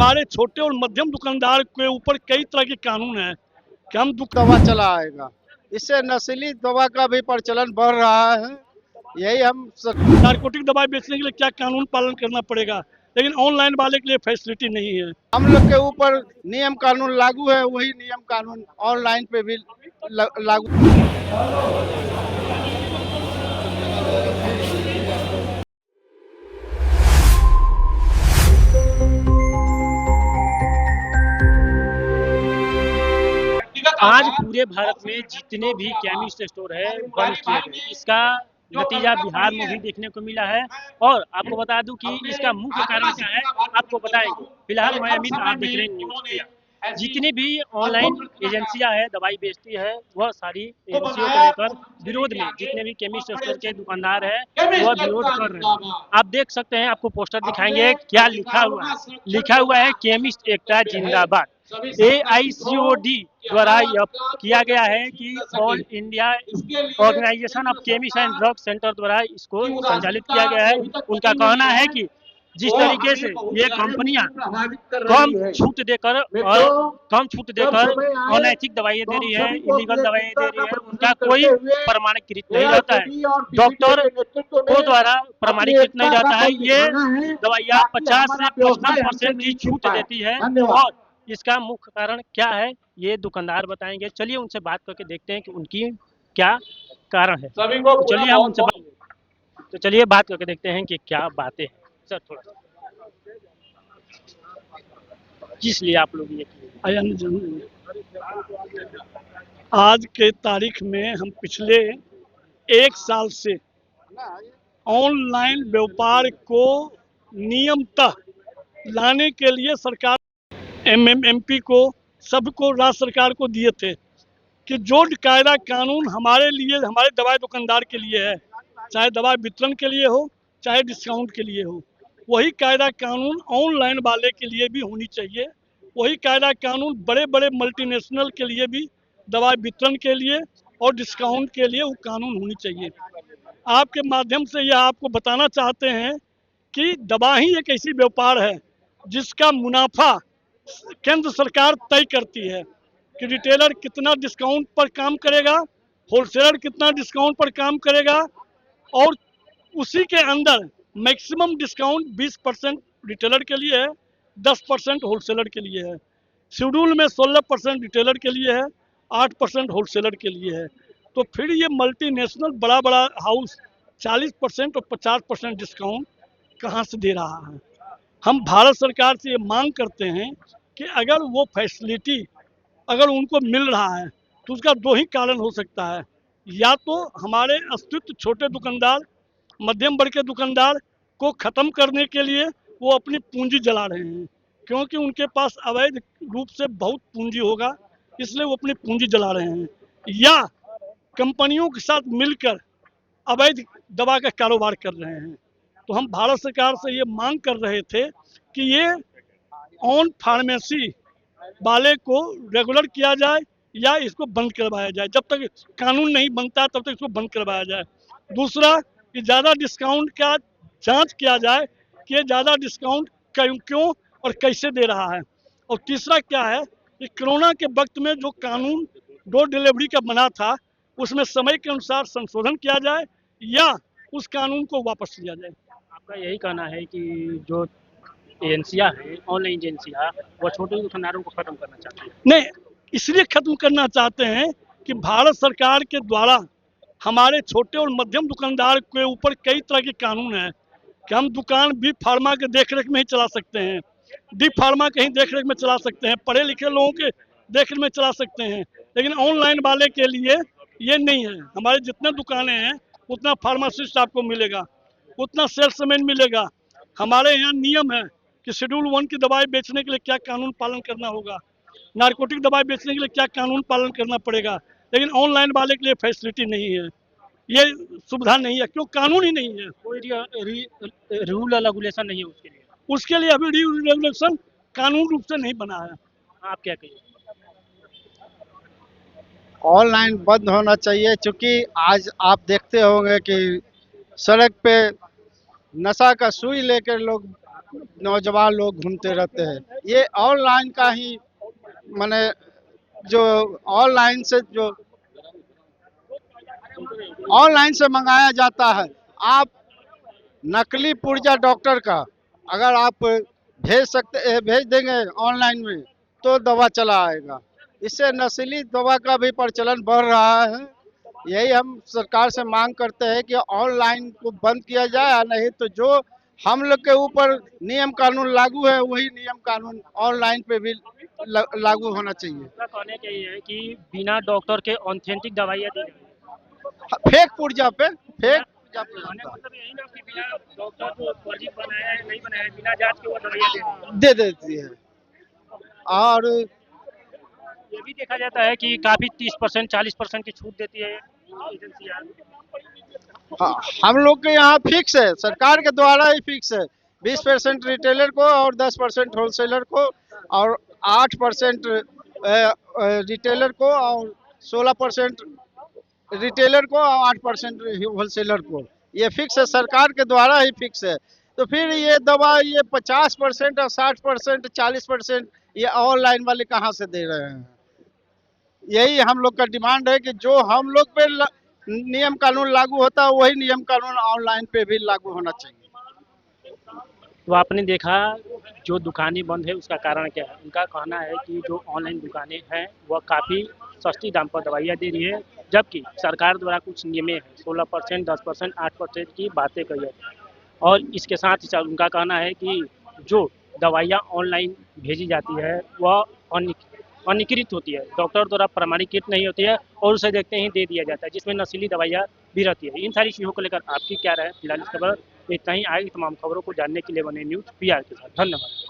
हमारे छोटे और मध्यम दुकानदार के ऊपर कई तरह के कानून हैं कि हम दवा चला आएगा। इससे नशीली दवा का भी प्रचलन बढ़ रहा है। यही हम नारकोटिक दवाई बेचने के लिए क्या कानून पालन करना पड़ेगा, लेकिन ऑनलाइन वाले के लिए फैसिलिटी नहीं है। हम लोग के ऊपर नियम कानून लागू है, वही नियम कानून ऑनलाइन पे भी लागू। आज पूरे भारत में जितने भी केमिस्ट स्टोर है बंद किए गए। इसका नतीजा बिहार में भी देखने को मिला है और आपको बता दूं कि इसका मुख्य कारण क्या है आपको बताएंगे। फिलहाल मैं अमित, आप देख रहे हैं न्यूज़ इंडिया। जितनी भी ऑनलाइन एजेंसियां है दवाई बेचती है वह सारी एजेंसियों को लेकर विरोध में जितने भी केमिस्ट स्टोर के दुकानदार है वह विरोध कर रहे हैं। आप देख सकते हैं, आपको पोस्टर दिखाएंगे क्या लिखा हुआ है। लिखा हुआ है केमिस्ट एकता जिंदाबाद। AICOD द्वारा यह किया गया है कि All India Organisation of Chemist and Drug Centre द्वारा इसको संचालित किया गया है। उनका कहना है कि जिस तरीके से ये कंपनियां कम छूट देकर अनैतिक दवाइयां दे रही है, इलीगल दवाइयां दे रही है, उनका कोई प्रमाणीकृत नहीं रहता है। डॉक्टर को द्वारा प्रमाणीकृत नहीं रहता है। ये दवाइयां 50 से 55% की छूट देती है और इसका मुख्य कारण क्या है ये दुकानदार बताएंगे। चलिए उनसे बात करके देखते हैं कि उनकी क्या कारण है। चलिए बात करके देखते हैं कि क्या बातें हैं। सर थोड़ा सा किस लिए आप लोग ये किए? आज के तारीख में हम पिछले 1 साल से ऑनलाइन व्यापार को नियमतः लाने के लिए सरकार MMMP को सबको राज्य सरकार को दिए थे कि जो कायदा कानून हमारे लिए, हमारे दवाई दुकानदार के लिए है, चाहे दवा वितरण के लिए हो चाहे डिस्काउंट के लिए हो, वही कायदा कानून ऑनलाइन वाले के लिए भी होनी चाहिए। वही कायदा कानून बड़े बड़े मल्टीनेशनल के लिए भी दवा वितरण के लिए और डिस्काउंट के लिए वो कानून होनी चाहिए। आपके माध्यम से यह आपको बताना चाहते हैं कि दवा ही एक ऐसी व्यापार है जिसका मुनाफा केंद्र सरकार तय करती है कि रिटेलर कितना डिस्काउंट पर काम करेगा, होलसेलर कितना डिस्काउंट पर काम करेगा और उसी के अंदर मैक्सिमम डिस्काउंट 20% रिटेलर के लिए है, 10% होलसेलर के लिए है। शेड्यूल में 16% रिटेलर के लिए है, 8% होलसेलर के लिए है। तो फिर ये मल्टीनेशनल बड़ा बड़ा हाउस 40% और 50% डिस्काउंट कहाँ से दे रहा है। हम भारत सरकार से ये मांग करते हैं कि अगर वो फैसिलिटी अगर उनको मिल रहा है तो उसका दो ही कारण हो सकता है। या तो हमारे अस्तित्व छोटे दुकानदार, मध्यम वर्ग के दुकानदार को ख़त्म करने के लिए वो अपनी पूंजी जला रहे हैं, क्योंकि उनके पास अवैध रूप से बहुत पूंजी होगा, इसलिए वो अपनी पूंजी जला रहे हैं। या कंपनियों के साथ मिलकर अवैध दवा का कारोबार कर रहे हैं। तो हम भारत सरकार से ये मांग कर रहे थे कि ये ऑन फार्मेसी वाले को रेगुलर किया जाए या इसको बंद करवाया जाए। जब तक कानून नहीं बनता तब तक इसको बंद करवाया जाए। दूसरा कि ज़्यादा डिस्काउंट का जांच किया जाए कि ज़्यादा डिस्काउंट क्यों और कैसे दे रहा है। और तीसरा क्या है कि कोरोना के वक्त में जो कानून डोर डिलीवरी का बना था उसमें समय के अनुसार संशोधन किया जाए या उस कानून को वापस लिया जाए। आपका यही कहना है कि जो एजेंसियां हैं ऑनलाइन एजेंसियां वो छोटे दुकानदारों को खत्म करना चाहती है? नहीं, इसलिए खत्म करना चाहते हैं कि भारत सरकार के द्वारा हमारे छोटे और मध्यम दुकानदार के ऊपर कई तरह के कानून हैं कि हम दुकान बी फार्मा के देखरेख में ही चला सकते हैं, डी फार्मा के ही देखरेख में चला सकते हैं, पढ़े लिखे लोगों के देखरेख में चला सकते हैं, लेकिन ऑनलाइन वाले के लिए ये नहीं है। हमारे जितने दुकानें हैं उतना फार्मासिस्ट आपको मिलेगा, उतना सेल्समैन मिलेगा। हमारे यहाँ नियम है कि शेड्यूल 1 की दवाई बेचने के लिए क्या कानून पालन करना होगा, नारकोटिक दवाई बेचने के लिए क्या कानून पालन करना पड़ेगा, लेकिन ऑनलाइन वाले के लिए फैसिलिटी नहीं है, ये सुविधा नहीं है, क्यों कानून ही नहीं है। कोई रूल रेगुलेशन नहीं है उसके लिए अभी रेगुलेशन कानून रूप से नहीं बना है। आप क्या कहिए? ऑनलाइन बंद होना चाहिए, क्योंकि आज आप देखते होंगे कि सड़क पे नशा का सुई लेकर लोग नौजवान लोग घूमते रहते हैं। ये ऑनलाइन का ही माने जो ऑनलाइन से मंगाया जाता है। आप नकली पुर्जा डॉक्टर का अगर आप भेज देंगे ऑनलाइन में तो दवा चला आएगा। इससे नस्ली दवा का भी प्रचलन बढ़ रहा है। यही हम सरकार से मांग करते हैं कि ऑनलाइन को बंद किया जाए, नहीं तो जो हम लोग के ऊपर नियम कानून लागू है वही नियम कानून ऑनलाइन पे भी लागू होना चाहिए। उनका कहने का ये है कि बिना डॉक्टर के ऑथेंटिक दवाइयाँ दी जाए। फेक पुर्जा पे कहने का मतलब यही ना कि बिना डॉक्टर को फर्जी बनाया है, नहीं बनाया है, बिना जांच के वो दवाइयाँ दे रहे हैं। दे देती है। और ये भी देखा जाता है कि काफी 30% 40% की छूट देती है एजेंसियाँ। हाँ, हम लोग के यहाँ फिक्स है, सरकार के द्वारा ही फिक्स है। 20% रिटेलर को और 10% होलसेलर को और 8% रिटेलर को और 16% रिटेलर को और 8% होलसेलर को। ये फिक्स है, सरकार के द्वारा ही फिक्स है। तो फिर ये दवा ये 50% और 60% 40% ये ऑनलाइन वाले कहाँ से दे रहे हैं? यही हम लोग का डिमांड है कि जो हम लोग पे नियम कानून लागू होता है वही नियम कानून ऑनलाइन पे भी लागू होना चाहिए। तो आपने देखा जो दुकानें बंद है उसका कारण क्या है। उनका कहना है कि जो ऑनलाइन दुकानें हैं वह काफ़ी सस्ती दाम पर दवाइयाँ दे रही है, जबकि सरकार द्वारा कुछ नियमें हैं 16%, 10%, 8% की बातें कही है। और इसके साथ ही साथ उनका कहना है कि जो दवाइयाँ ऑनलाइन भेजी जाती है वह अनधिकृत होती है, डॉक्टर द्वारा प्रमाणीकृत नहीं होती है और उसे देखते ही दे दिया जाता है, जिसमें नशीली दवाइयाँ भी रहती है। इन सारी चीज़ों को लेकर आपकी क्या राय है? फिलहाल इस खबर इतना ही। आगे की तमाम खबरों को जानने के लिए बने न्यूज़ PR के साथ। धन्यवाद।